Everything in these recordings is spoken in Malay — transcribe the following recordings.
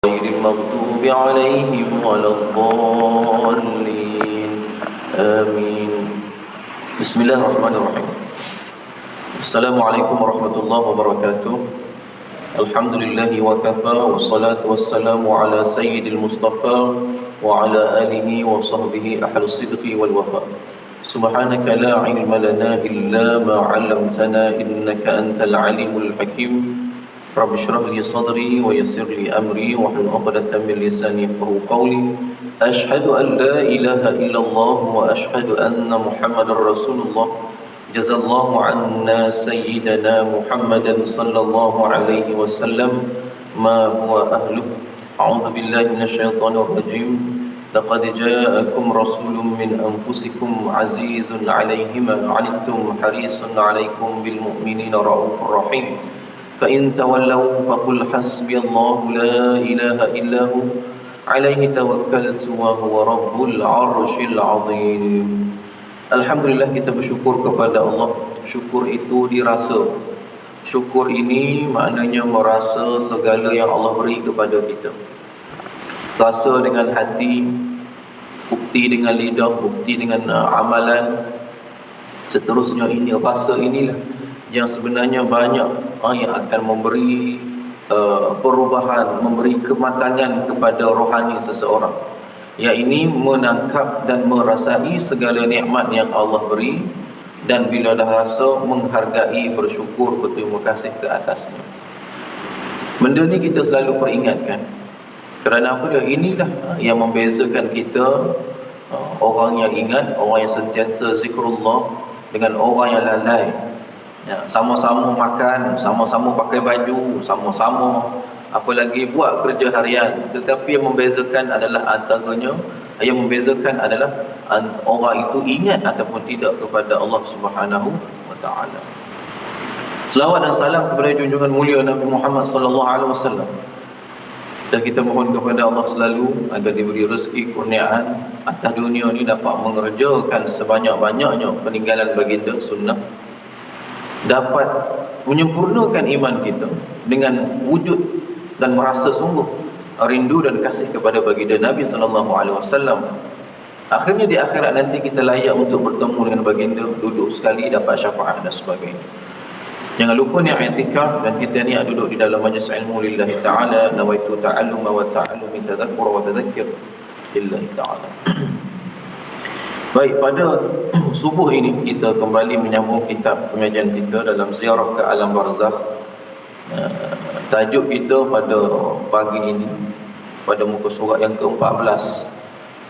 غير المغضوب عليهم ولا الضالين آمين. بسم الله الرحمن الرحيم. السلام عليكم ورحمة الله وبركاته. الحمد لله وكفى والصلاة والسلام على سيد المصطفى وعلى آله وصحبه أهل الصدق والوفاء. سبحانك لا علم لنا إلا ما علمتنا إنك أنت العليم الحكيم. رب اشرح لي صدري ويسر لي أمري واحلل عقدة من لساني يفقهوا قولي. أشهد أن لا إله إلا الله وأشهد أن محمدا رسول الله. جزا الله عنا سيدنا محمدا صلى الله عليه وسلم ما هو أهله. أعوذ بالله من الشيطان الرجيم. لقد جاءكم رسول من أنفسكم عزيز عليه ما عنتم حريص عليكم بالمؤمنين رؤوف رحيم. فإن تولوا فقل حسبي الله لا إله إلا هو عليه توكلت وهو رب العرش العظيم. Alhamdulillah, kita bersyukur kepada Allah. Syukur itu dirasa. Syukur ini maknanya merasa segala yang Allah beri kepada kita. Rasa dengan hati, bukti dengan lidah, bukti dengan amalan. Seterusnya ini, rasa inilah yang sebenarnya banyak yang akan memberi perubahan, memberi kematangan kepada rohani seseorang. Yang ini menangkap dan merasai segala nikmat yang Allah beri, dan bila dah rasa, menghargai, bersyukur, berterima kasih ke atasnya. Benda ni kita selalu peringatkan. Kerana apa dia? Inilah yang membezakan kita, orang yang ingat, orang yang sentiasa zikrullah, dengan orang yang lalai. Ya, sama-sama makan, sama-sama pakai baju, sama-sama apa lagi buat kerja harian, tetapi yang membezakan adalah antaranya, yang membezakan adalah orang itu ingat ataupun tidak kepada Allah Subhanahu wa taala. Selawat dan salam kepada junjungan mulia Nabi Muhammad sallallahu alaihi wasallam. Dan kita mohon kepada Allah selalu agar diberi rezeki kurniaan atas dunia ini dapat mengerjakan sebanyak-banyaknya peninggalan baginda sunnah, dapat menyempurnakan iman kita dengan wujud dan merasa sungguh rindu dan kasih kepada baginda Nabi sallallahu alaihi wasallam. Akhirnya di akhirat nanti kita layak untuk bertemu dengan baginda, duduk sekali, dapat syafaat dan sebagainya. Jangan lupa ni i'tikaf, dan kita ni duduk di dalam majlis ilmu lillahi ta'ala, nawaitu ta'alluma wa ta'allumi tadhakkura wa tadhakkir lillahi ta'ala. Baik, pada subuh ini kita kembali menyambung kitab pengajian kita dalam ziarah ke alam barzakh. Tajuk kita pada pagi ini, pada muka surat yang ke-14,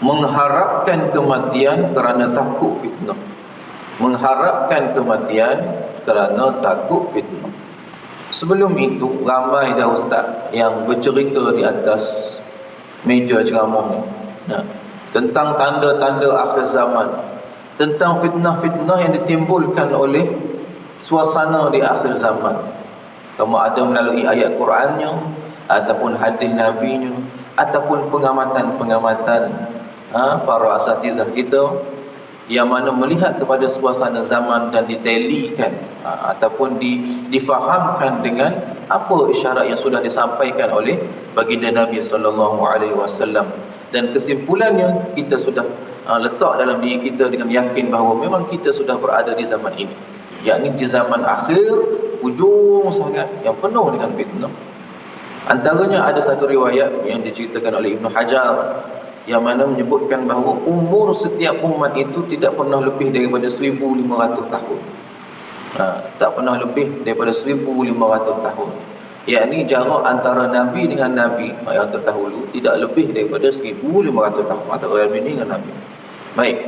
mengharapkan kematian kerana takut fitnah. Mengharapkan kematian kerana takut fitnah. Sebelum itu, ramai dah ustaz yang bercerita di atas meja ceramah ni, tentang tanda-tanda akhir zaman, tentang fitnah-fitnah yang ditimbulkan oleh suasana di akhir zaman. Sama ada melalui ayat Qurannya, ataupun hadis Nabi-Nya, ataupun pengamatan-pengamatan para asatizah kita, yang mana melihat kepada suasana zaman dan ditelikan ataupun difahamkan dengan apa isyarat yang sudah disampaikan oleh baginda Nabi sallallahu alaihi wasallam. Dan kesimpulannya, kita sudah letak dalam diri kita dengan yakin bahawa memang kita sudah berada di zaman ini, yakni di zaman akhir, ujung sangat, yang penuh dengan fitnah. Antaranya ada satu riwayat yang diceritakan oleh Ibn Hajar, yang mana menyebutkan bahawa umur setiap umat itu tidak pernah lebih daripada 1,500 tahun. Tak pernah lebih daripada 1,500 tahun. Yakni jarak antara Nabi dengan Nabi yang terdahulu tidak lebih daripada 1,500 tahun antara Nabi dengan Nabi. Baik,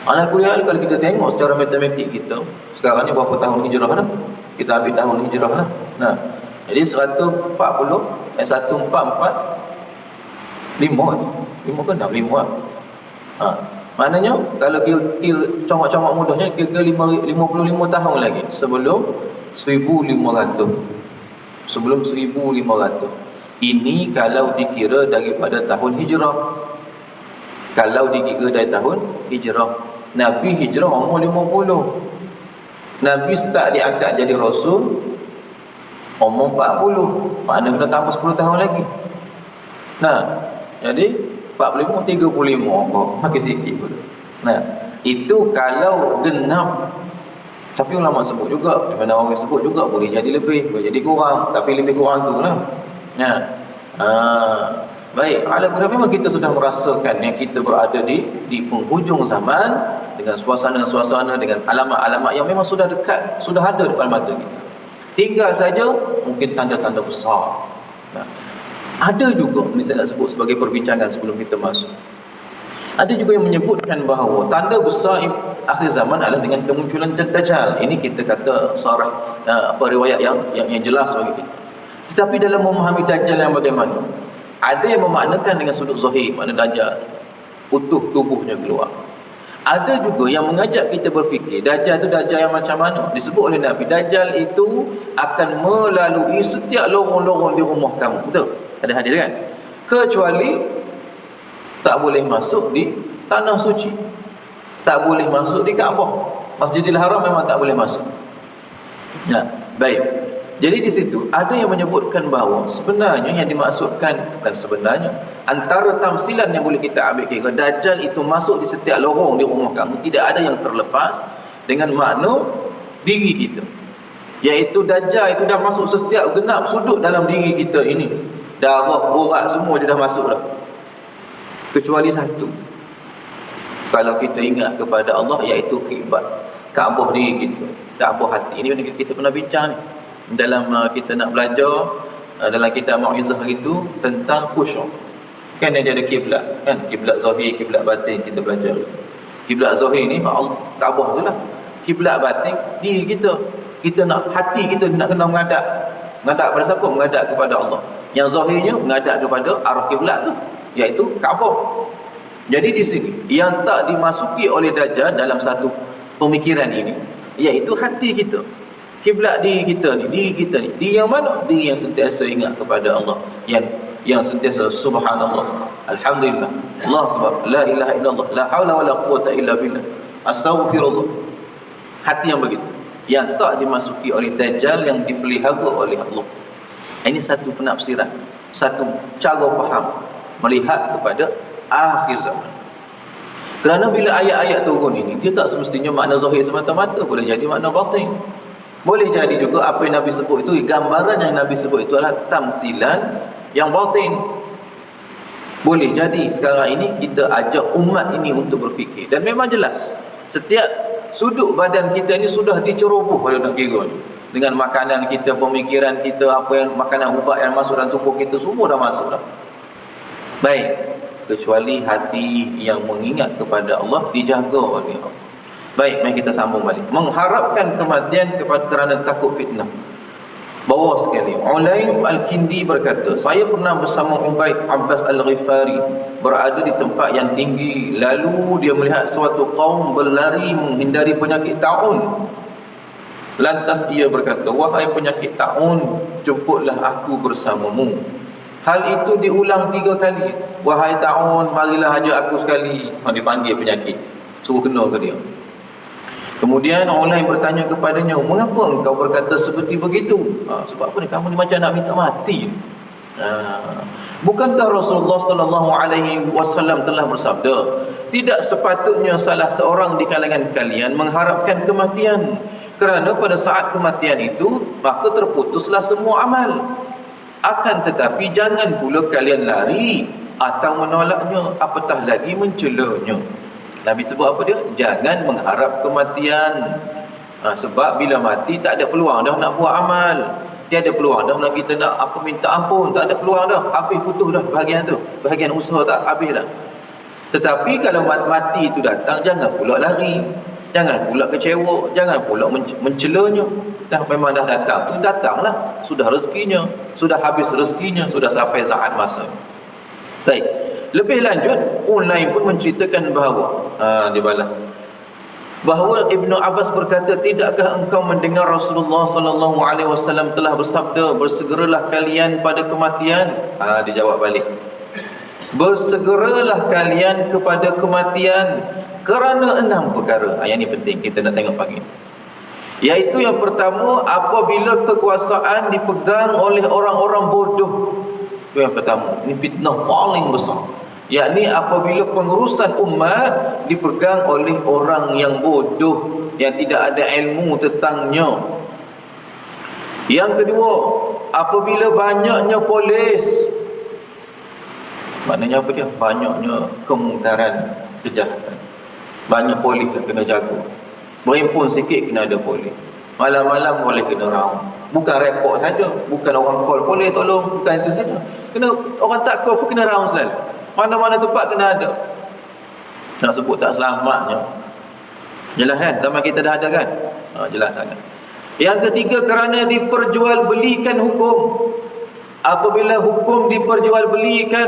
ala kulli hal, kalau kita tengok secara matematik kita, sekarang ni berapa tahun hijrah dah? Kita ambil tahun hijrah lah. Jadi 144, 5 kan dah 5 lah. Maknanya kalau kira comot-comot mudahnya, kira 55 tahun lagi sebelum 1,500. Sebelum 1,500. Ini kalau dikira daripada tahun hijrah. Kalau dikira dari tahun hijrah, Nabi hijrah umur 50. Nabi start diangkat jadi Rasul umur 40. Maknanya kena tambah 10 tahun lagi. Nah, jadi 45, 35 apa? Makin sikit pun. Nah, itu kalau genap. Tapi ulama sebut juga, mana orang sebut juga boleh jadi lebih, boleh jadi kurang, tapi lebih kurang tu lah. Nah, baik, ala kulli memang kita sudah merasakan yang kita berada di penghujung zaman dengan suasana-suasana, dengan alamat-alamat yang memang sudah dekat, sudah ada depan mata kita. Tinggal saja mungkin tanda-tanda besar. Nah, ada juga, ini saya nak sebut sebagai perbincangan sebelum kita masuk. Ada juga yang menyebutkan bahawa tanda besar akhir zaman adalah dengan kemunculan Dajjal. Ini kita kata sarah riwayat yang jelas bagi kita. Tetapi dalam memahami Dajjal yang bagaimana? Ada yang memaknakan dengan sudut zahir, makna Dajjal utuh tubuhnya keluar. Ada juga yang mengajak kita berfikir Dajjal itu Dajjal yang macam mana? Disebut oleh Nabi, Dajjal itu akan melalui setiap lorong-lorong di rumah kamu. Betul? Ada hadis kan? Kecuali tak boleh masuk di tanah suci, tak boleh masuk di Kaabah. Masjidil Haram memang tak boleh masuk. Nah, baik. Jadi di situ ada yang menyebutkan bahawa sebenarnya yang dimaksudkan, bukan sebenarnya, antara tamsilan yang boleh kita ambil kira Dajjal itu masuk di setiap lorong di rumah kamu, tidak ada yang terlepas dengan makna diri kita, iaitu Dajjal itu dah masuk setiap genap sudut dalam diri kita ini. Darah, urat semua dia dah masuk dah. Kecuali satu, kalau kita ingat kepada Allah, iaitu Kaabah diri kita, Kaabah hati. Ini yang kita pernah bincang ni dalam kita nak belajar dalam kitab Mau'izah itu tentang khusyuk. Kan dia ada kiblat, kan kiblat zahir, kiblat batin, kita belajar itu. Kiblat zahir ni Kaabah tu lah. Kiblat batin diri kita. Kita nak, hati kita nak kena menghadap pada siapa? Menghadap kepada Allah. Yang zahirnya menghadap kepada arah kiblat tu, iaitu Kaabah. Jadi di sini yang tak dimasuki oleh Dajjal dalam satu pemikiran ini, iaitu hati kita, kiblat diri kita ni. Diri yang mana? Diri yang sentiasa ingat kepada Allah, yang sentiasa subhanallah, alhamdulillah, Allahu akbar, la ilaha illallah, la haula wala quwata illa billah, astaghfirullah. Hati yang begitu, yang tak dimasuki oleh Dajjal, yang dipelihara oleh Allah. Ini satu penafsiran, satu cara faham melihat kepada akhir zaman. Kerana bila ayat-ayat turun ini, dia tak semestinya makna zahir semata-mata, boleh jadi makna batin. Boleh jadi juga apa yang Nabi sebut itu, gambaran yang Nabi sebut itu adalah tamsilan yang batin. Boleh jadi sekarang ini kita ajak umat ini untuk berfikir, dan memang jelas setiap sudut badan kita ini sudah diceroboh kalau nak kira ni. Dengan makanan kita, pemikiran kita, apa yang makanan ubat yang masuk dalam tubuh kita, semua dah masuk dah. Baik, kecuali hati yang mengingat kepada Allah dijaga oleh Allah. Baik, mari kita sambung balik. Mengharapkan kematian kerana takut fitnah. Bawah sekali, Ulaim Al-Kindi berkata, saya pernah bersama Ubaid Abbas Al-Ghifari berada di tempat yang tinggi. Lalu dia melihat suatu kaum berlari menghindari penyakit taun. Lantas ia berkata, wahai penyakit taun, jemputlah aku bersamamu. Hal itu diulang 3 kali. Wahai taun, marilah ajak aku sekali. Dipanggil penyakit, suruh kena ke dia. Kemudian orang lain bertanya kepadanya, mengapa engkau berkata seperti begitu? Sebab apa ni? Kamu ni macam nak minta mati. Bukankah Rasulullah sallallahu alaihi wasallam telah bersabda, tidak sepatutnya salah seorang di kalangan kalian mengharapkan kematian, kerana pada saat kematian itu maka terputuslah semua amal. Akan tetapi jangan pula kalian lari atau menolaknya, apatah lagi mencelanya. Nabi sebut apa dia? Jangan mengharap kematian. Sebab bila mati tak ada peluang dah nak buat amal. Tiada peluang dah nak kita nak apa minta ampun, tak ada peluang dah. Habis putus dah bahagian tu. Bahagian usaha tak habis dah. Tetapi kalau mati itu datang, jangan pula lari. Jangan pula kecewa, jangan pula mencelanya. Dah memang dah datang tu, datanglah. Sudah rezekinya, sudah habis rezekinya, sudah sampai saat masa. Baik. Lebih lanjut, orang lain pun menceritakan bahawa dia balas bahawa Ibnu Abbas berkata, tidakkah engkau mendengar Rasulullah sallallahu alaihi wasallam telah bersabda, bersegeralah kalian pada kematian? Dia jawab balik, bersegeralah kalian kepada kematian kerana 6 perkara. Yang ini penting kita nak tengok pagi. Iaitu yang pertama, apabila kekuasaan dipegang oleh orang-orang bodoh. Itu yang pertama. Ini fitnah paling besar. Yakni apabila pengurusan umat dipegang oleh orang yang bodoh, yang tidak ada ilmu tentangnya. Yang kedua, apabila banyaknya polis, maknanya apa dia? Banyaknya kemungkaran, kejahatan. Banyak polis nak kena jaga. Berimpun sikit kena ada polis. Malam-malam boleh kena round. Bukan report saja, bukan orang call boleh tolong, bukan itu saja. Kena orang tak call pun kena round selalu. Mana-mana tempat kena ada. Nak sebut tak selamatnya. Jelas kan? Zaman kita dah ada kan? Jelas sangat. Yang ketiga, kerana diperjualbelikan hukum. Apabila hukum diperjualbelikan,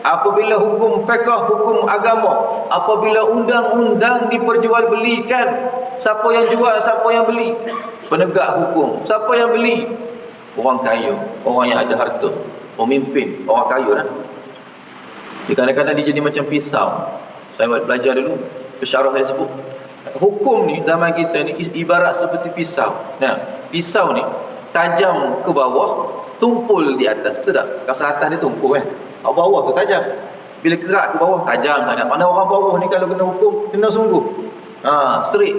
apabila hukum fiqh, hukum agama, apabila undang-undang diperjualbelikan, siapa yang jual, siapa yang beli? Penegak hukum. Siapa yang beli? Orang kaya, orang yang ada harta, pemimpin, orang kaya lah. Kadang-kadang dia jadi macam pisau. Saya belajar dulu, pesyarah saya sebut, hukum ni zaman kita ni ibarat seperti pisau. Nah, pisau ni tajam ke bawah, tumpul di atas, betul tak? Kalau atas dia tumpul kan, bawah tu tajam. Bila kerak ke bawah, tajam sangat. Mana orang bawah ni kalau kena hukum, kena sungguh straight.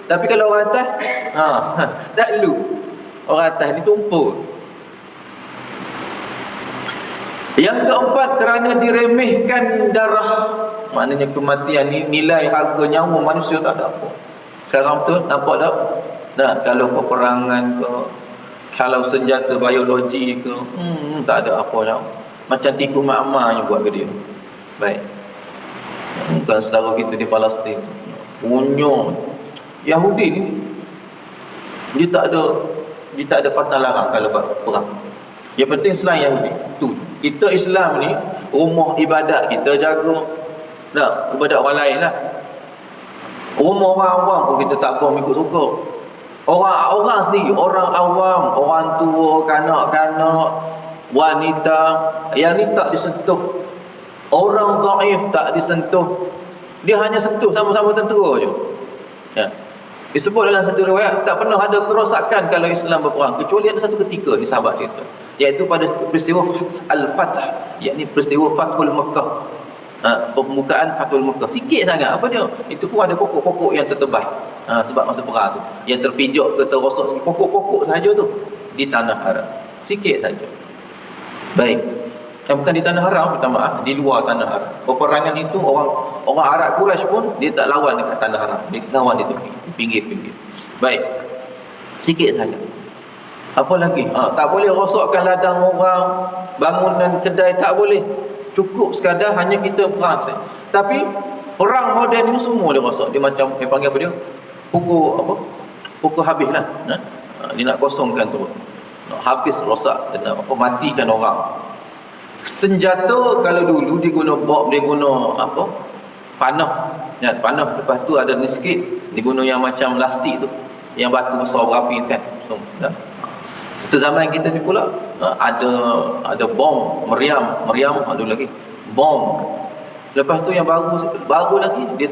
Tapi kalau orang atas, tak lu. Orang atas ni tumpul. Yang keempat, kerana diremehkan darah. Maknanya kematian ni nilai harga nyawa manusia tak ada apa. Sekarang betul, nampak tak? Nah, kalau peperangan ke, kalau senjata biologi ke, tak ada apa yang macam tikus makmah yang buat ke dia. Baik. Bukan saudara kita di Palestin punya Yahudi ni, dia tak ada patah larang kalau buat perang. Yang penting selain Yahudi tu. Kita Islam ni, rumah ibadat kita jaga. Tak, ibadat orang lain lah. Rumah orang awam pun kita tak apa ikut suka. Orang sendiri, orang awam, orang tua, kanak-kanak, wanita, yang ni tak disentuh. Orang dhaif tak disentuh. Dia hanya sentuh sama-sama tentera je. Ya. Disebut dalam satu riwayat, tak pernah ada kerosakan kalau Islam berperang, kecuali ada satu ketika ni sahabat cerita, iaitu pada peristiwa Al-Fath, yakni peristiwa Fathul Mekah. Pembukaan Fathul Mekah. Sikit sangat apa dia? Itu pun ada pokok-pokok yang tertebas. Sebab masa perang tu, yang terpijak ke terrosak sikit, pokok-pokok saja tu di tanah Arab. Sikit saja. Baik. Bukan di tanah haram, minta maaf, di luar tanah haram. Peperangan itu orang Arab Quraisy pun dia tak lawan dekat tanah haram, dia lawan di tepi, di pinggir-pinggir. Baik. Sikit saja. Apa lagi? Tak boleh rosakkan ladang orang, bangunan kedai, tak boleh. Cukup sekadar hanya kita perang saja. Tapi perang moden ini semua dia rosak. Dia macam panggil apa dia? Pukul habislah. Dia nak kosongkan tu. Habis rosak dan matikan orang. Senjata kalau dulu dia guna bomb, dia guna panah. Ya, panah, lepas tu ada ni sikit dia guna yang macam lastik tu, yang batu besar berapi kan. Satu zaman kita ni pula ada bom meriam ada lagi bom. Lepas tu yang baru lagi dia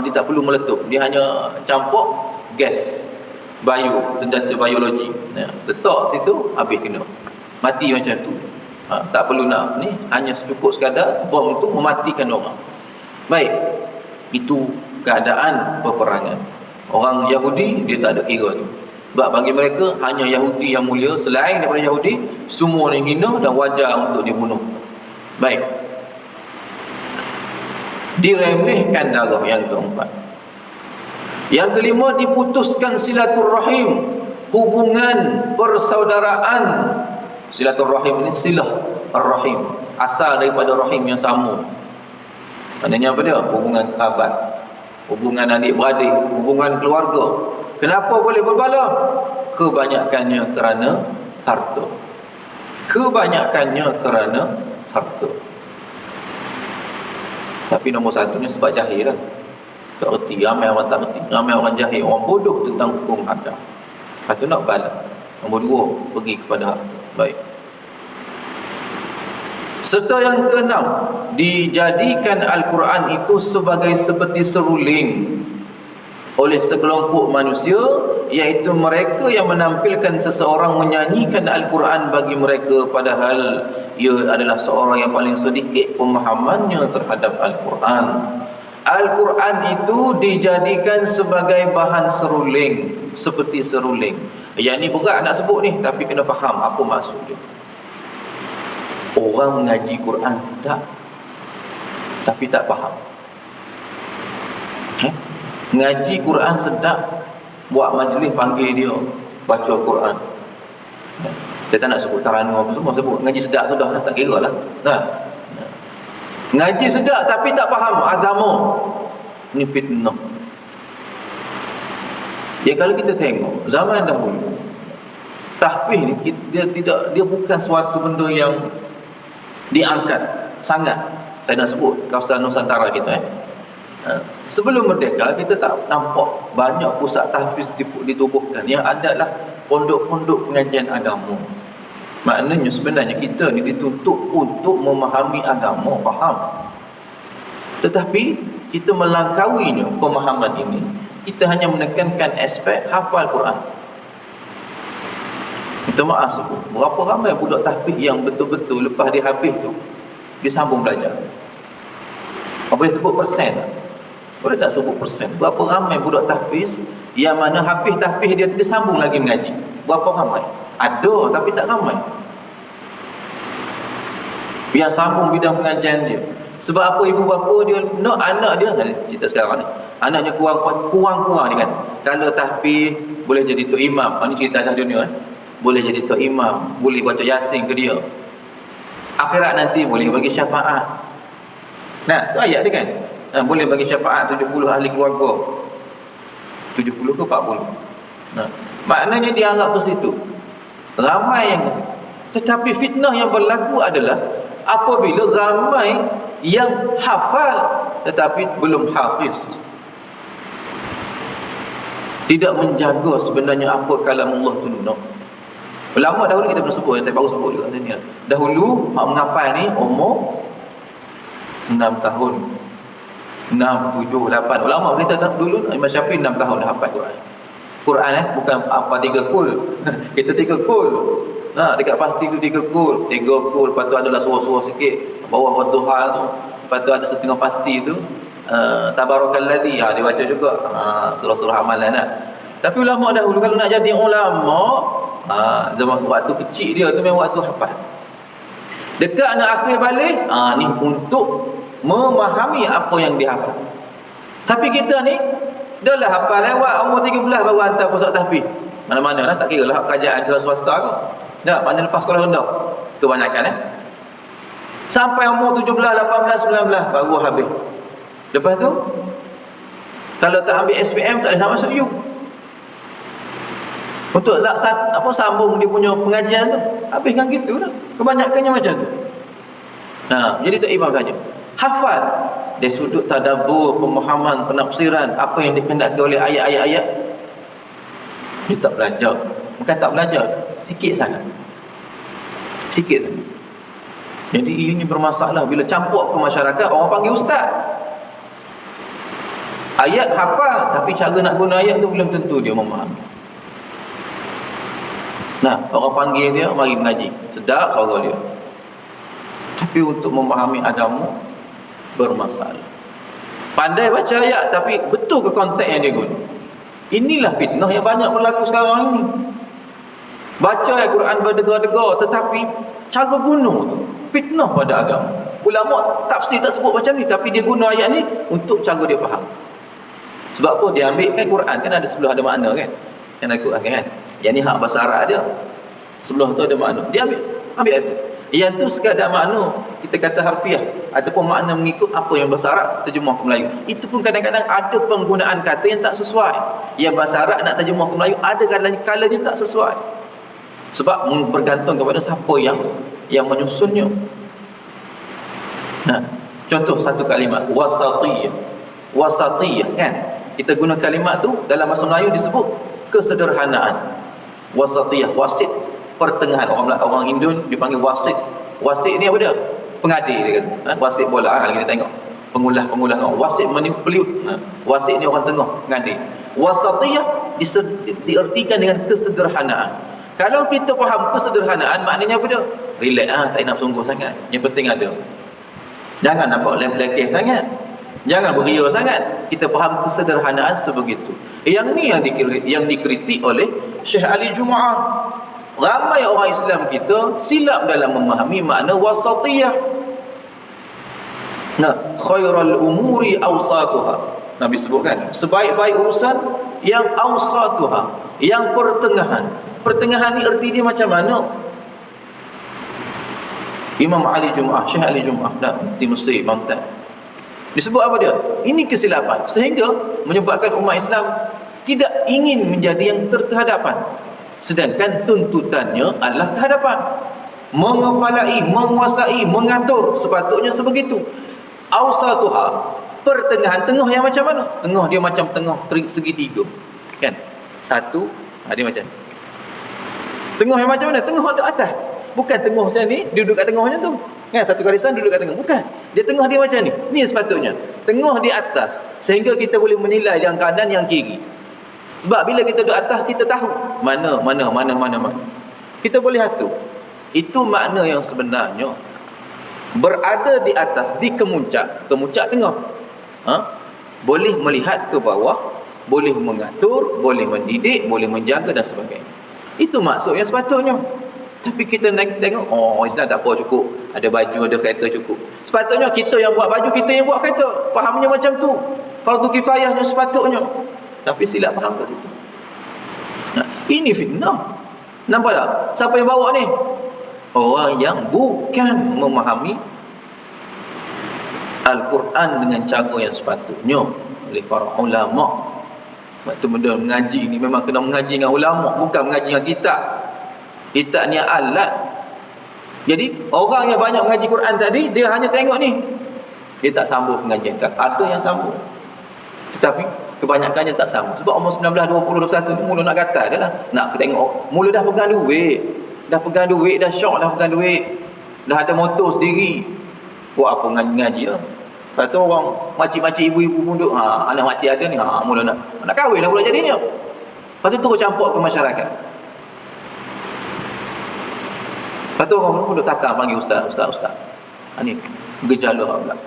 tak perlu meletup, dia hanya campur gas senjata biologi. Ya, letak situ habis kena mati macam tu. Tak perlu nak ni, hanya cukup sekadar bom itu mematikan orang. Baik, itu keadaan peperangan. Orang Yahudi dia tak ada kira tu. Sebab bagi mereka hanya Yahudi yang mulia, selain daripada Yahudi semua yang hina dan wajar untuk dibunuh. Baik. Diremehkan darah yang keempat. Yang kelima, diputuskan silaturrahim, hubungan persaudaraan. Silaturrahim ini silah ar-rahim, asal daripada rahim yang sama. Maknanya apa dia? Hubungan kerabat, hubungan adik-beradik, hubungan keluarga. Kenapa boleh berbala? Kebanyakannya kerana harta. Kebanyakannya kerana harta. Tapi nombor satunya sebab jahil lah. Tak erti, ramai orang tak erti, ramai orang jahil, orang bodoh tentang hukum agama. Lepas tu nak bala. Nombor dua, pergi kepada harta. Baik. Serta yang keenam, dijadikan Al-Quran itu sebagai seperti seruling. oleh sekelompok manusia, iaitu mereka yang menampilkan seseorang menyanyikan Al-Quran bagi mereka, padahal ia adalah seorang yang paling sedikit pemahamannya terhadap Al-Quran. Al-Quran itu dijadikan sebagai bahan seruling, seperti seruling. Yang ni berat nak sebut ni, tapi kena faham apa maksud dia. Orang mengaji Quran sedap, tapi tak faham. Ngaji Quran sedap, buat majlis panggil dia baca Quran. Saya tak nak sebut taranum apa semua, sebut ngaji sedap sudah lah, tak kira lah. Ngaji sedap tapi tak faham agama, ni fitnah. Ya, kalau kita tengok zaman dahulu, tahfiz ni dia bukan suatu benda yang diangkat sangat. Saya nak sebut kawasan Nusantara kita sebelum merdeka, kita tak nampak banyak pusat tahfiz ditubuhkan. Yang ada adalah pondok-pondok pengajian agama. Maknanya sebenarnya kita ni dituntut untuk memahami agama, faham. Tetapi kita melangkauinya pemahaman ini. Kita hanya menekankan aspek hafal Quran. Minta maaf sebut, berapa ramai budak tahfiz yang betul-betul lepas dia habis tu dia sambung belajar. Apa boleh sebut persen tak? Boleh tak sebut persen? Berapa ramai budak tahfiz yang mana habis tahfiz dia tu dia sambung lagi mengaji? Berapa ramai? Ada, tapi tak ramai yang sambung bidang pengajian dia. Sebab apa? Ibu bapa dia nak anak dia, kita sekarang ni, anaknya kurang dia kata, kalau tahfiz boleh jadi tok imam. Ini cerita dah dunia boleh jadi tok imam, boleh baca yasin ke dia, akhirat nanti boleh bagi syafaat. Nah, tu ayat dia kan. Boleh bagi syafaat 70 ahli keluarga. 70 ke 40. Maknanya dianggap ke situ. Ramai yang, tetapi fitnah yang berlaku adalah apabila ramai yang hafal tetapi belum hafiz, tidak menjaga sebenarnya apa kalamullah tu nak. Ulama dahulu kita pernah sebut, saya baru sebut juga sini. Dahulu mak menghafal ni umur 6 tahun, 6, 7, 8. Ulama kita dulu Imam Syafi'i 6 tahun dah hafal Quran bukan apa 3 kul. Kita 3 kul. Dekat pasti tu 3 kul. 3 kul, lepas tu adalah surah-surah sikit bawah Wadduha tu. Lepas tu ada setengah pasti tu Tabarakalladzi, dia baca juga surah-surah amalan lah. Tapi ulama dahulu kalau nak jadi ulama, zaman waktu kecil dia tu memang waktu hafal. Dekat nak akhir balik, ni untuk memahami apa yang dihafal. Tapi kita ni dah lah hafal lewat umur 13 baru hantar pusat tahfiz. Mana-mana lah, tak kira lah kerajaan ke swasta ke. Dah, maknanya lepas sekolah rendah kebanyakan sampai umur 17, 18, 19 baru habis. Lepas tu kalau tak ambil SPM tak boleh nak masuk U. Untuk sambung dia punya pengajian tu, habis kan gitu lah. Kebanyakannya macam tu. Jadi tak imam saja. Hafal dari sudut tadabbur, pemahaman, penafsiran apa yang dikehendaki oleh ayat-ayat, dia tak belajar. Bukan tak belajar, sikit sangat. Sikit sangat. Jadi ini bermasalah bila campur ke masyarakat, orang panggil ustaz. Ayat hafal, tapi cara nak guna ayat tu belum tentu dia memahami. Orang panggil dia mari mengaji, sedap suara dia, tapi untuk memahami agama bermasalah. Pandai baca ayat tapi betul ke konteks yang dia guna. Inilah fitnah yang banyak berlaku sekarang ini. Baca ayat Quran berdegar-degar tetapi cara guna tu fitnah pada agama. Ulama tafsir tak sebut macam ni, tapi dia guna ayat ni untuk cara dia faham. Sebab apa? Dia ambil kan Quran kan ada sebelah ada makna kan. Kan ada Quran kan. Yang ni hak bahasa Arab dia. Sebelah tu ada makna. Dia ambil itu. Yang tu sekadar makna kita kata harfiah ataupun makna mengikut apa yang bahasa Arab terjemah ke Melayu. Itu pun kadang-kadang ada penggunaan kata yang tak sesuai. Yang bahasa Arab nak terjemah ke Melayu ada kalanya tak sesuai. Sebab bergantung kepada siapa yang menyusunnya. Contoh satu kalimat wasatiyah. Wasatiyah kan. Kita guna kalimat tu dalam bahasa Melayu disebut kesederhanaan. Wasatiyah, wasit, pertengahan. Orang Indon dipanggil wasit. Wasit ni apa dia? Pengadil dia kata. Wasit bola kalau kita tengok. Pengulas. Wasit meniup peliut. Wasit ni orang tengah, pengadil. Wasatiyah diartikan dengan kesederhanaan. Kalau kita faham kesederhanaan, maknanya apa dia? Relax tak nak sungguh sangat. Yang penting ada. Jangan nampak lekeh sangat. Jangan beria sangat. Kita faham kesederhanaan sebegitu. Yang ni yang dikritik oleh Syekh Ali Jumaah. Ramai orang Islam kita silap dalam memahami makna wasatiyah. Nah, khairul umuri awsatuha. Nabi sebutkan, sebaik-baik urusan yang awsatuha, yang pertengahan. Pertengahan ni erti dia macam mana? Imam Ali Jumaah, Syekh Ali Jumaah dan Timusi Imam Tan. Disebut apa dia? Ini kesilapan sehingga menyebabkan umat Islam tidak ingin menjadi yang terkehadapan. Sedangkan tuntutannya adalah kehadapan. Mengepalai, menguasai, mengatur, sepatutnya sebegitu. Awsatuha, pertengahan. Tengah yang macam mana? Tengah dia macam tengah segitiga. Kan? Satu, dia macam tengah yang macam mana? Tengah ada atas. Bukan tengah macam ni, dia duduk kat tengah macam tu. Kan? Satu garisan duduk kat tengah. Bukan. Dia tengah dia macam ni. Ni sepatutnya. Tengah di atas. Sehingga kita boleh menilai yang kanan, yang kiri. Sebab bila kita duduk atas, kita tahu mana. Kita boleh atur. Itu makna yang sebenarnya. Berada di atas, di kemuncak tengah. Boleh melihat ke bawah, boleh mengatur, boleh mendidik, boleh menjaga dan sebagainya. Itu maksudnya sepatutnya. Tapi kita tengok, Islam tak apa cukup. Ada baju, ada kereta cukup. Sepatutnya kita yang buat baju, kita yang buat kereta. Fahamnya macam tu. Fardu kifayahnya sepatutnya. Tapi silap faham kat situ. Nah, ini fitnah. Nampak tak? Siapa yang bawa ni? Orang yang bukan memahami Al-Quran dengan cara yang sepatutnya oleh para ulama. Sebab tu benda mengaji ni memang kena mengaji dengan ulama, bukan mengaji dengan kitab. Kitab ni alat. Jadi orang yang banyak mengaji Quran tadi, dia hanya tengok ni, dia tak sambung pengajian. Ada yang sambung, tetapi kebanyakannya tak sambung. Sebab umur 19, 20, 21 ni mula nak gatal dah lah. Nak tengok, mula dah pegang duit. Dah syok dah pegang duit. Dah ada motor sendiri. Buat apa ngaji lah. Lepas tu orang makcik-makcik, ibu-ibu pun duduk, anak makcik ada ni, mula nak kahwin lah pula jadinya. Lepas tu terus campur ke masyarakat. Lepas tu orang pun duduk tatang panggil ustaz. Ni gejala pula.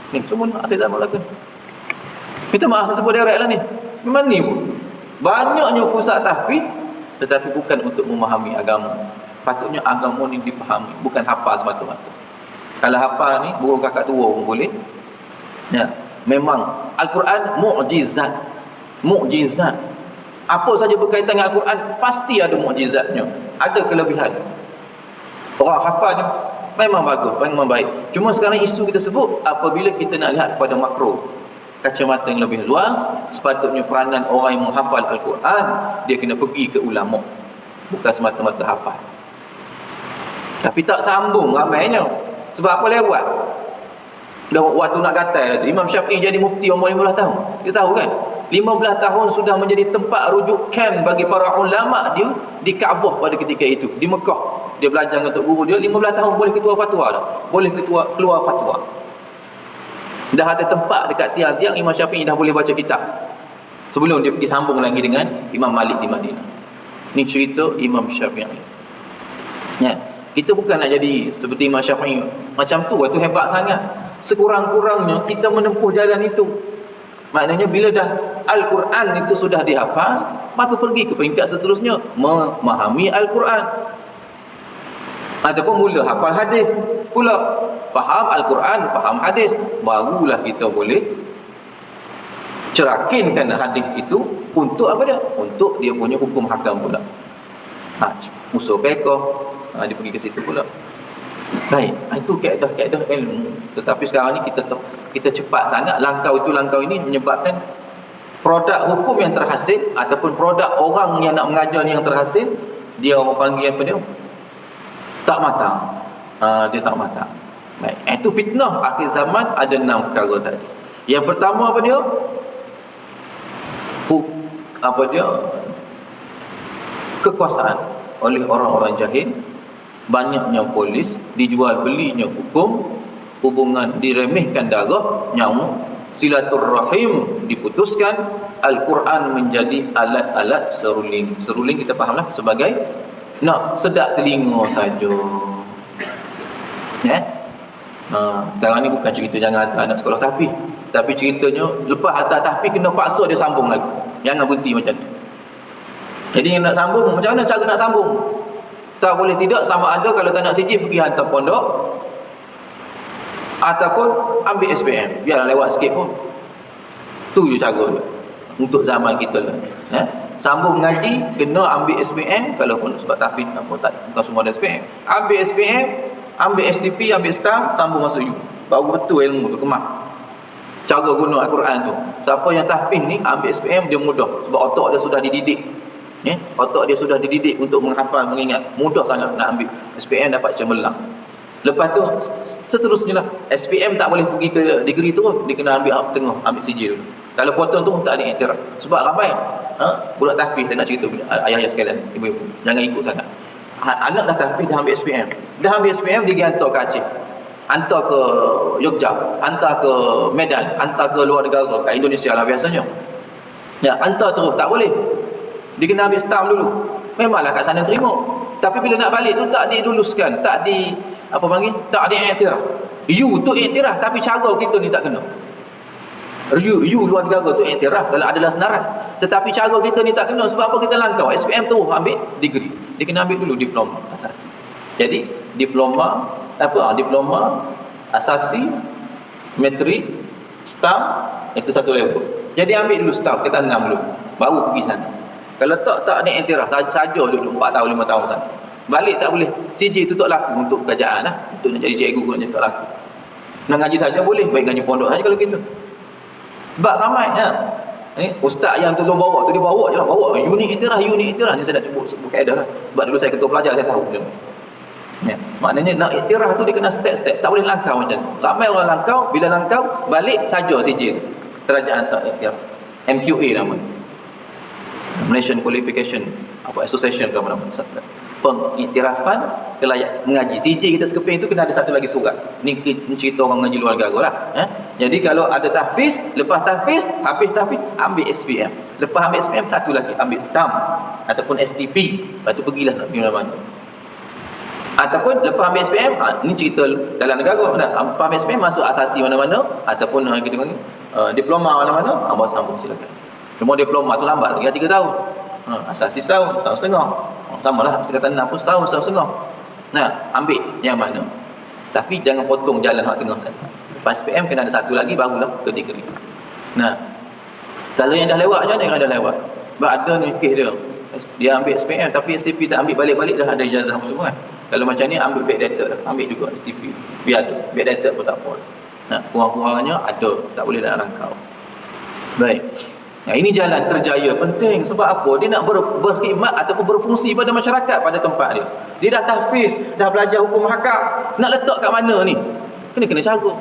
Ni semua akhir zaman lah kan. Minta maaf saya sebut direct lah ni. Memang ni pun banyaknya fusat tahfiz, tetapi bukan untuk memahami agama. Patutnya agama ni dipahami, bukan hafal semata-mata. Kalau hafal ni burung kakak tua pun boleh. Ya, memang Al-Quran mukjizat. Apa saja berkaitan dengan Al-Quran pasti ada mukjizatnya, ada kelebihan. Orang hafal ni memang bagus, memang baik. Cuma sekarang isu kita sebut, apabila kita nak lihat kepada makro, kacamata yang lebih luas, sepatutnya peranan orang yang menghafal Al-Quran, dia kena pergi ke ulama, bukan semata-mata hafal. Tapi tak sambung ramainya. Sebab apa lewat? Dah waktu nak kata Imam Syafi'i jadi mufti umur 15 tahun. Kita tahu kan? 15 tahun sudah menjadi tempat rujukan bagi para ulama dia di Kaabah pada ketika itu, di Mekah. Dia belajar dengan tok guru dia 15 tahun boleh ketua fatwa dah. Boleh keluar fatwa. Dah ada tempat dekat tiang-tiang Imam Syafi'i dah boleh baca kitab. Sebelum dia pergi sambung lagi dengan Imam Malik di Madinah. Ni cerita Imam Syafi'i. Ya, kita bukan nak jadi seperti Imam Syafi'i macam tu, itu hebat sangat. Sekurang-kurangnya kita menempuh jalan itu. Maknanya bila dah Al-Quran itu sudah dihafal, maka pergi ke peringkat seterusnya, memahami Al-Quran. Ataupun mula hafal hadis pula. Faham Al-Quran, faham hadis, barulah kita boleh cerakinkan hadis itu untuk apa dia? Untuk dia punya hukum hakam pula. Usul fiqh, dia pergi ke situ pula. Baik, itu kaedah ilmu. Tetapi sekarang ni kita cepat sangat, langkah ini menyebabkan produk hukum yang terhasil ataupun produk orang yang nak mengajar ni yang terhasil, dia orang panggil apa dia? Tak matang. Dia tak matang. Baik, itu fitnah akhir zaman. Ada 6 perkara tadi. Yang pertama apa dia? Kekuasaan oleh orang-orang jahil. Banyaknya polis, dijual belinya hukum, hubungan diremehkan darah, nyawa, silaturrahim diputuskan, Al-Quran menjadi alat-alat seruling. Seruling kita fahamlah sebagai nak sedap telinga saja. Sekarang ni bukan cerita jangan hantar anak sekolah tahfiz, tapi ceritanya lepas hantar tahfiz kena paksa dia sambung lagi. Jangan berhenti macam tu. Jadi nak sambung, macam mana cara nak sambung? Tak boleh tidak, sama ada kalau tak nak CJ pergi hantar pondok ataupun ambil SPM, biarlah lewat sikit pun. Tu je cara dia untuk zaman kita lah. Sambung mengaji kena ambil SPM, kalau pun sebab tahfiz apa tak, bukan semua ada SPM. Ambil SPM, ambil STP, ambil stamp, sambung masuk U. Baru betul ilmu tu kemas. Cara guna Al-Quran tu. Siapa yang tahfiz ni ambil SPM dia mudah sebab otak dia sudah dididik. Otak dia sudah dididik untuk menghafal, mengingat. Mudah sangat nak ambil SPM, dapat cemerlang. Lepas tu seterusnya lah. SPM tak boleh pergi ke degree tu, dia kena ambil hak tengah, ambil CJ dulu. Kalau potong tu tak ada iktiraf. Sebab ramai budak tahfiz dia nak cerita ayah-ayah sekalian, ibu-ibu, jangan ikut sangat. Anak dah tahfiz, dah ambil SPM. Dah ambil SPM, dia hantar ke Aceh, hantar ke Yogyakarta, hantar ke Medan, hantar ke luar negara, kat Indonesia lah biasanya. Ya, hantar terus, tak boleh. Dia kena ambil stamp dulu. Memanglah kat sana terima. Tapi bila nak balik tu tak diluluskan, tak di apa panggil? Tak ada iktiraf. You tu iktiraf, tapi cara kita ni tak kena. You luar negara tu iktiraf dalam adalah senarai. Tetapi cara kita ni tak kena. Sebab apa? Kita langkau SPM tu ambil degree. Dia kena ambil dulu diploma asasi. Jadi diploma diploma asasi, metrik, stamp, itu satu level. Jadi ambil dulu stamp, kita 6 dulu, baru pergi sana. Kalau tak ada iktiraf, saja duduk 4 tahun 5 tahun sana. Balik tak boleh. CJ tu tak laku untuk kerajaan lah. Untuk nak jadi cikgu tak laku. Nak ngaji saja boleh, baik ngaji pondok saja kalau gitu. Sebab ramai ustaz yang tolong bawa tu, dia bawa je lah, bawa unit iktiraf ni saya nak sebut kaedah lah. Sebab dulu saya ketua pelajar, saya tahu je. Maknanya nak iktiraf tu dia kena step-step, tak boleh langkau macam tu. Ramai orang langkau, bila langkau balik saja CJ tu. Kerajaan tak iktiraf. MQA nama. Malaysian Qualification Association ke apa nama? Pengiktirafan kelayak mengaji. CJ kita sekeping tu kena ada satu lagi surat. Ni cerita orang mengaji luar negara lah. Jadi kalau ada tahfiz, lepas tahfiz, habis tahfiz, ambil SPM. Lepas ambil SPM, satu lagi ambil stamp ataupun STP. Lepas tu pergilah nak pergi mana-mana. Ataupun lepas ambil SPM, ni cerita dalam negara. Lepas ambil SPM, masuk asasi mana-mana ataupun kita diploma mana-mana, baru sambung silakan. Cuma diploma tu lambat lagi 3 tahun. Asasi setahun, setahun setengah. Sama lah, sekatan 6 pun setahun setengah. Ambil yang mana. Tapi jangan potong jalan hak tengah tadi. Lepas SPM kena ada satu lagi, barulah ke degree. Kalau yang dah lewat je, yang dah lewat. Sebab ada ni kes dia. Dia ambil SPM tapi STP tak ambil, balik-balik dah ada ijazah semua kan. Kalau macam ni ambil backdated dah, ambil juga STP. Biar ada, backdated pun tak apa. Kurang-kurangnya ada, tak boleh nak rangkau. Baik. Ini jalan kerjaya penting. Sebab apa? Dia nak berkhidmat ataupun berfungsi pada masyarakat, pada tempat dia. Dia dah tahfiz, dah belajar hukum hakam. Nak letak kat mana ni? Kena cara.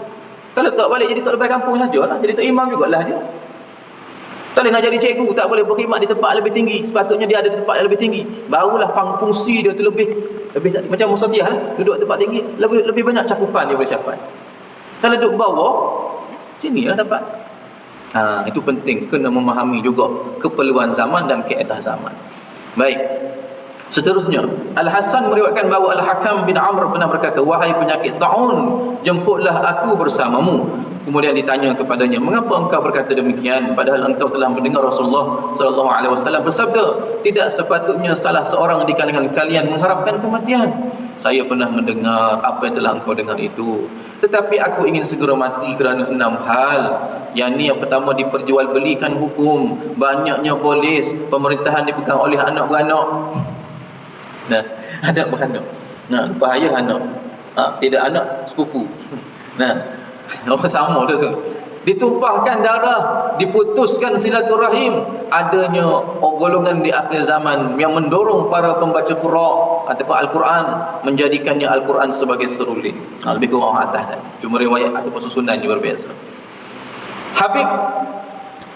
Kalau letak balik jadi tok lepas kampung sajalah. Jadi tok imam jugalah dia. Tak boleh nak jadi cikgu, tak boleh berkhidmat di tempat lebih tinggi. Sepatutnya dia ada di tempat yang lebih tinggi. Barulah fungsi dia tu lebih macam Musadiah lah. Duduk tempat tinggi, lebih banyak cakupan dia boleh capai. Kalau duduk bawah, sini lah dapat. Itu penting, kena memahami juga keperluan zaman dan keadaan zaman. Baik. Seterusnya, Al-Hasan meriwayatkan bahawa Al-Hakam bin Amr pernah berkata, "Wahai penyakit taun, jemputlah aku bersamamu." Kemudian ditanya kepadanya, "Mengapa engkau berkata demikian padahal engkau telah mendengar Rasulullah sallallahu alaihi wasallam bersabda, tidak sepatutnya salah seorang di kalangan kalian mengharapkan kematian. Saya pernah mendengar apa yang telah engkau dengar itu, tetapi aku ingin segera mati kerana 6 hal. Yang pertama, diperjualbelikan hukum, banyaknya polis, pemerintahan dipegang oleh anak beranak." Anak beranak. Bahaya anak. Tidak anak sepupu. Orang sama tu. Ditumpahkan darah, diputuskan silaturahim, adanya golongan di akhir zaman yang mendorong para pembaca Quran ataupun Al-Quran menjadikannya Al-Quran sebagai seruling. Lebih kurang atas tadi. Cuma riwayat ataupun susunan yang berbeza. Habib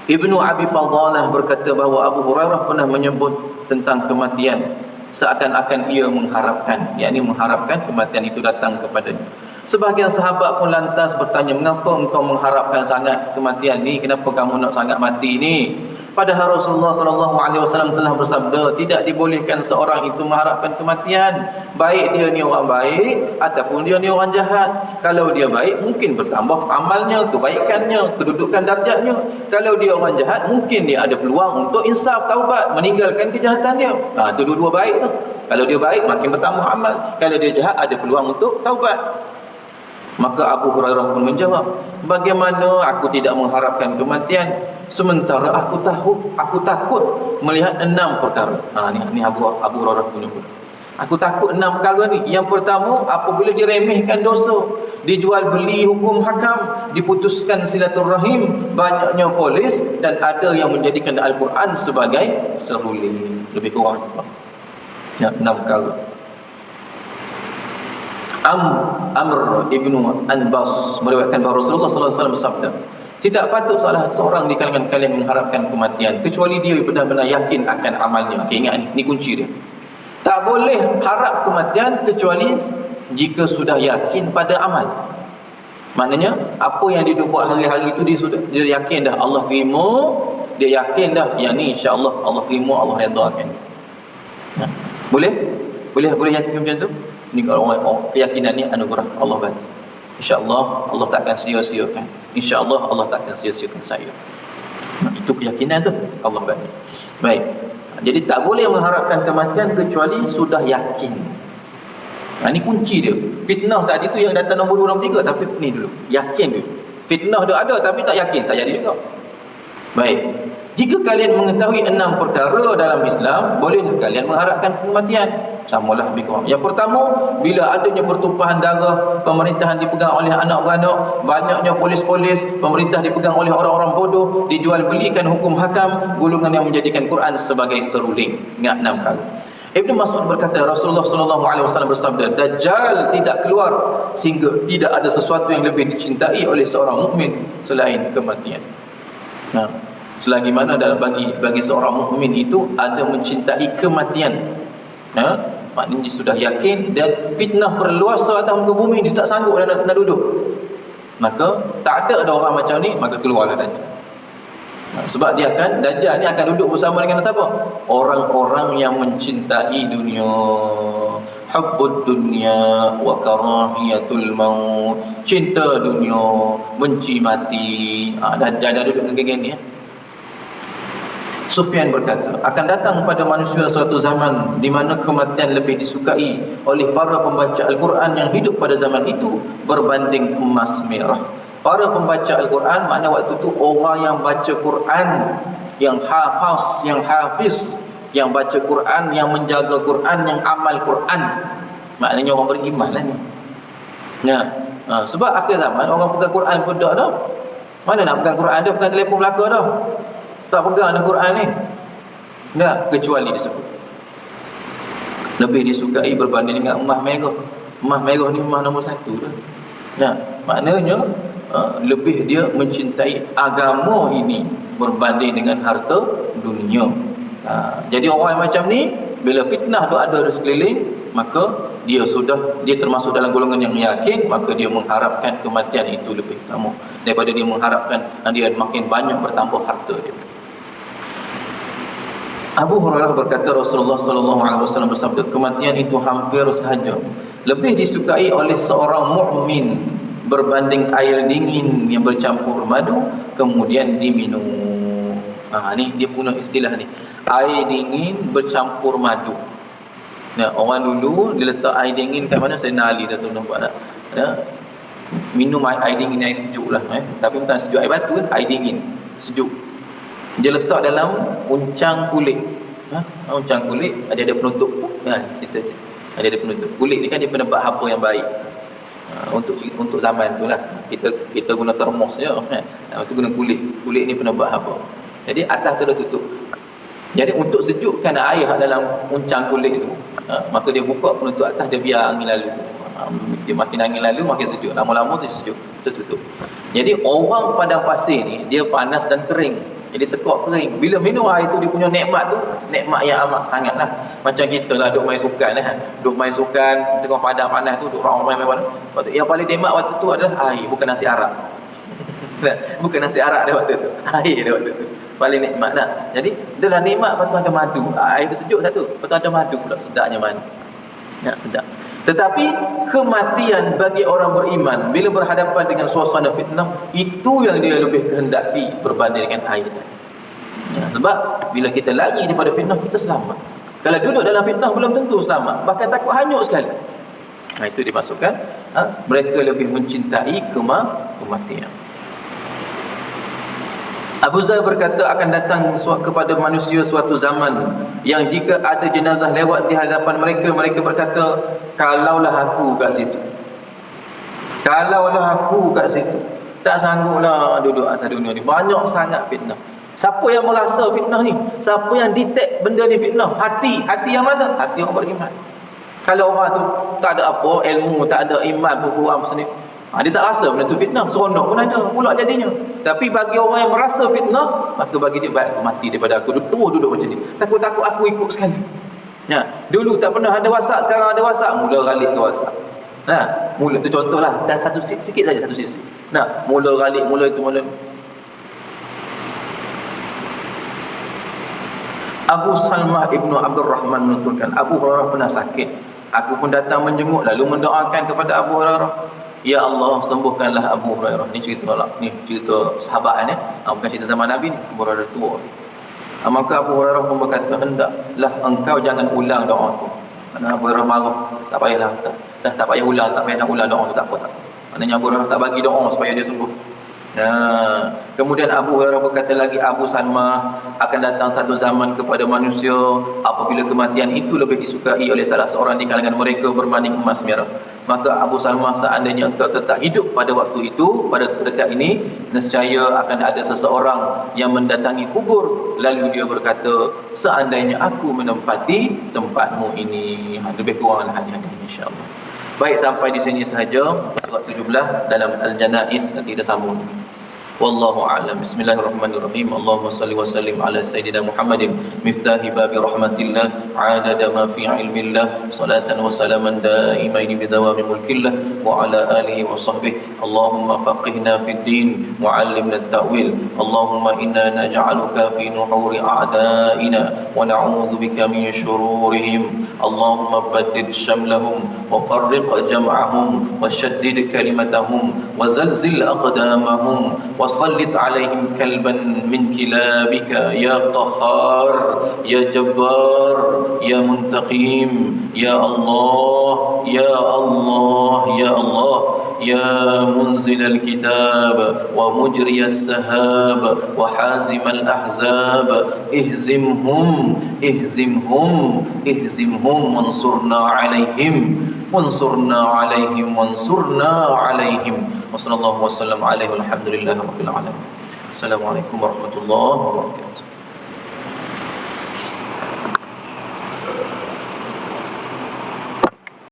Ibnu Abi Fadalah berkata bahawa Abu Hurairah pernah menyebut tentang kematian seakan-akan ia mengharapkan, yakni mengharapkan kematian itu datang kepadanya. Sebahagian sahabat pun lantas bertanya, mengapa engkau mengharapkan sangat kematian ni? Kenapa kamu nak sangat mati ni? Padahal Rasulullah SAW telah bersabda, tidak dibolehkan seorang itu mengharapkan kematian. Baik dia ni orang baik ataupun dia ni orang jahat. Kalau dia baik, mungkin bertambah amalnya, kebaikannya, kedudukan darjatnya. Kalau dia orang jahat, mungkin dia ada peluang untuk insaf, taubat, meninggalkan kejahatan dia. Itu dua-dua baik tu. Kalau dia baik, makin bertambah amal. Kalau dia jahat, ada peluang untuk taubat. Maka Abu Hurairah pun menjawab, bagaimana aku tidak mengharapkan kematian sementara aku takut melihat 6 perkara. Ni Abu Hurairah punya. Aku takut 6 perkara ni. Yang pertama, apabila diremehkan dosa, dijual beli hukum hakam, diputuskan silaturahim, banyaknya polis, dan ada yang menjadikan Al-Quran sebagai seruling. Lebih kurang 6 perkara. Amr ibnu Anbas meriwayatkan bahawa Rasulullah SAW bersabda, tidak patut salah seorang di kalangan kalian mengharapkan kematian kecuali dia benar-benar yakin akan amalnya. Okay, ingat ni kunci dia. Tak boleh harap kematian kecuali jika sudah yakin pada amal. Maknanya apa yang dia buat hari-hari itu dia yakin dah Allah terima, dia yakin dah yang ni insya-Allah Allah terima, Allah redakan. Boleh yakin macam tu? Ni kalau orang keyakinan ni anugerah Allah bagi. InsyaAllah Allah takkan sia-siakan. InsyaAllah Allah takkan sia-siakan saya. Itu keyakinan tu Allah bagi. Baik. Jadi tak boleh mengharapkan kematian kecuali sudah yakin. Ini kunci dia. Fitnah tadi tu yang datang nombor 2, nombor 3, tapi ni dulu. Yakin dulu. Fitnah dia ada tapi tak yakin, tak jadi juga. Baik. Jika kalian mengetahui 6 perkara dalam Islam, bolehlah kalian mengharapkan kematian. Samalah lebih kurang. Yang pertama, bila adanya pertumpahan darah, pemerintahan dipegang oleh anak beranak, banyaknya polis-polis, pemerintah dipegang oleh orang-orang bodoh, dijual belikan hukum hakam, golongan yang menjadikan Quran sebagai seruling. Ingat 6 perkara. Ibnu Mas'ud berkata, Rasulullah SAW bersabda, Dajjal tidak keluar sehingga tidak ada sesuatu yang lebih dicintai oleh seorang mukmin selain kematian. Selagi mana dalam bagi seorang mukmin itu ada mencintai kematian. Maknanya dia sudah yakin dan fitnah berluasa atas muka bumi, dia tak sanggup nak duduk. Maka tak ada orang macam ni, maka keluarlah Dajjal. Sebab Dajjal ni akan duduk bersama dengan siapa? Orang-orang yang mencintai dunia, hubbud dunya wa karahiyatul maut, cinta dunia, benci mati. Dajjal duduk dengan geng ni. Sufyan berkata, akan datang pada manusia suatu zaman di mana kematian lebih disukai oleh para pembaca Al-Quran yang hidup pada zaman itu berbanding emas merah. Para pembaca Al-Quran makna waktu itu orang yang baca Quran, yang hafiz, yang baca Quran, yang menjaga Quran, yang amal Quran. Maknanya orang beriman lah ni. Sebab akhir zaman orang pegang Quran pun tak dah. Mana nak pegang Quran dia, pegang telefon belakang dah. Tak pegang dah Quran ni. Tak, kecuali disebut lebih disukai berbanding dengan emas merah. Emas merah ni emas nombor 1 dah. Maknanya lebih dia mencintai agama ini berbanding dengan harta dunia. Jadi orang yang macam ni, bila fitnah tu ada di sekeliling, maka dia termasuk dalam golongan yang yakin, maka dia mengharapkan kematian itu lebih lama daripada dia mengharapkan dia makin banyak bertambah harta dia. Abu Hurairah berkata, Rasulullah SAW bersabda, kematian itu hampir sahaja lebih disukai oleh seorang mukmin berbanding air dingin yang bercampur madu kemudian diminum. Ni dia punya istilah ni, air dingin bercampur madu. Orang dulu dia letak air dingin kat mana, saya nali dah tu nampak tak? Minum air dingin, air sejuk lah, tapi bukan sejuk air batu, air dingin sejuk. Dia letak dalam uncang kulit. Uncang kulit ada penutup tu. Kita ada penutup. Kulit ni kan dia penebak haba yang baik. Untuk zaman tu lah. Kita guna termos je. Itu guna kulit. Kulit ni penebak haba. Jadi atas tu dah tutup. Jadi untuk sejukkan air dalam uncang kulit tu, maka dia buka penutup atas, dia biar angin lalu. Dia makin angin lalu makin sejuk. Lama-lama tu sejuk. Tutup. Jadi orang padang pasir ni dia panas dan kering. Jadi tekuk kering. Bila minum air tu, dia punya nikmat tu nikmat yang amat sangat lah. Macam kita lah duk main sukan lah. Duk main sukan tengah padang panas tu, duk ramai main mana. Waktu yang paling nikmat waktu tu adalah air, bukan nasi arak. Bukan nasi arak dia waktu tu, air dia waktu tu paling nikmat lah. Jadi adalah nikmat. Lepas tu ada madu, air tu sejuk satu, lepas tu ada madu pula, sedapnya madu. Ya, sedap. Tetapi kematian bagi orang beriman bila berhadapan dengan suasana fitnah, itu yang dia lebih kehendaki berbanding dengan air. Ya, sebab bila kita lari daripada fitnah, kita selamat. Kalau duduk dalam fitnah, belum tentu selamat, bahkan takut hanyut sekali. Itu dimasukkan mereka lebih mencintai kematian. Abu Zar berkata, akan datang kepada manusia suatu zaman yang jika ada jenazah lewat di hadapan mereka, mereka berkata, kalaulah aku kat situ, kalaulah aku kat situ. Tak sangguplah duduk atas dunia ni, banyak sangat fitnah. Siapa yang merasa fitnah ni? Siapa yang detect benda ni fitnah? Hati yang mana? Hati orang beriman. Kalau orang tu tak ada apa, ilmu, tak ada iman pun kurang sendiri, dia tak rasa benda tu fitnah, seronok pun ada pula jadinya. Tapi bagi orang yang merasa fitnah, maka bagi dia baik aku mati daripada aku terus duduk macam ni. Takut-takut aku ikut sekali. Ya, dulu tak pernah ada WhatsApp, sekarang ada WhatsApp, mula galik ke WhatsApp. Mula tu contohlah, satu sikit saja, satu sisi. Mula galik, mula itu, mula ni. Abu Salmah Ibnu Abdul Rahman menuturkan, Abu Hurairah pernah sakit. Aku pun datang menjenguk lalu mendoakan kepada Abu Hurairah, ya Allah, sembuhkanlah Abu Hurairah. Ni cerita lah, ni cerita sahabat ni, bukan cerita zaman Nabi ni. Abu Hurairah tua. Maka Abu Hurairah pun berkata, hendaklah engkau jangan ulang doa tu. Kerana Abu Hurairah marah, tak payahlah, tak payah ulang, tak payah nak ulang doa tu, tak apa. Maknanya Abu Hurairah tak bagi doa supaya dia sembuh. Kemudian Abu Hurairah berkata lagi, Abu Salmah, akan datang satu zaman kepada manusia apabila kematian itu lebih disukai oleh salah seorang di kalangan mereka berbanding emas merah. Maka Abu Salmah, seandainya engkau tetap hidup pada waktu itu, pada dekat ini, nescaya akan ada seseorang yang mendatangi kubur, lalu dia berkata, seandainya aku menempati tempatmu ini. Lebih kuranglah hadis-hadis, insya-Allah. Baik, sampai di sini sahaja surat 17 dalam Al-Janaiz. Nanti kita sambung. Wallahu a'lam. Bismillahirrahmanirrahim. Allahumma salli wa sallim ala sayyidina Muhammadin miftahi babi rahmatillah adada ma fi ilmillah, salatan wa salaman daimaini bidawami mulkillah wa ala alihi wa sahbihi. Allahumma faqihna fid din wa 'allimna at-ta'wil. Allahumma inna naj'aluka fi nuhuri a'da'ina wa na'udzu bika min shururihim. Allahumma baddid shamlahum wa farriq jam'ahum wa shaddid kalimatahum wa zalzil aqdamahum وصلت عليهم كلبا من كلابك يا قهار يا جبار يا منتقم يا الله يا الله يا الله يا منزل الكتاب ومجري السحاب وحازم الأحزاب اهزمهم اهزمهم اهزمهم وانصرنا عليهم وانصرنا عليهم وانصرنا عليهم وصلى الله وسلم عليه والحمد لله رب العالمين. Assalamualaikum warahmatullahi wabarakatuh.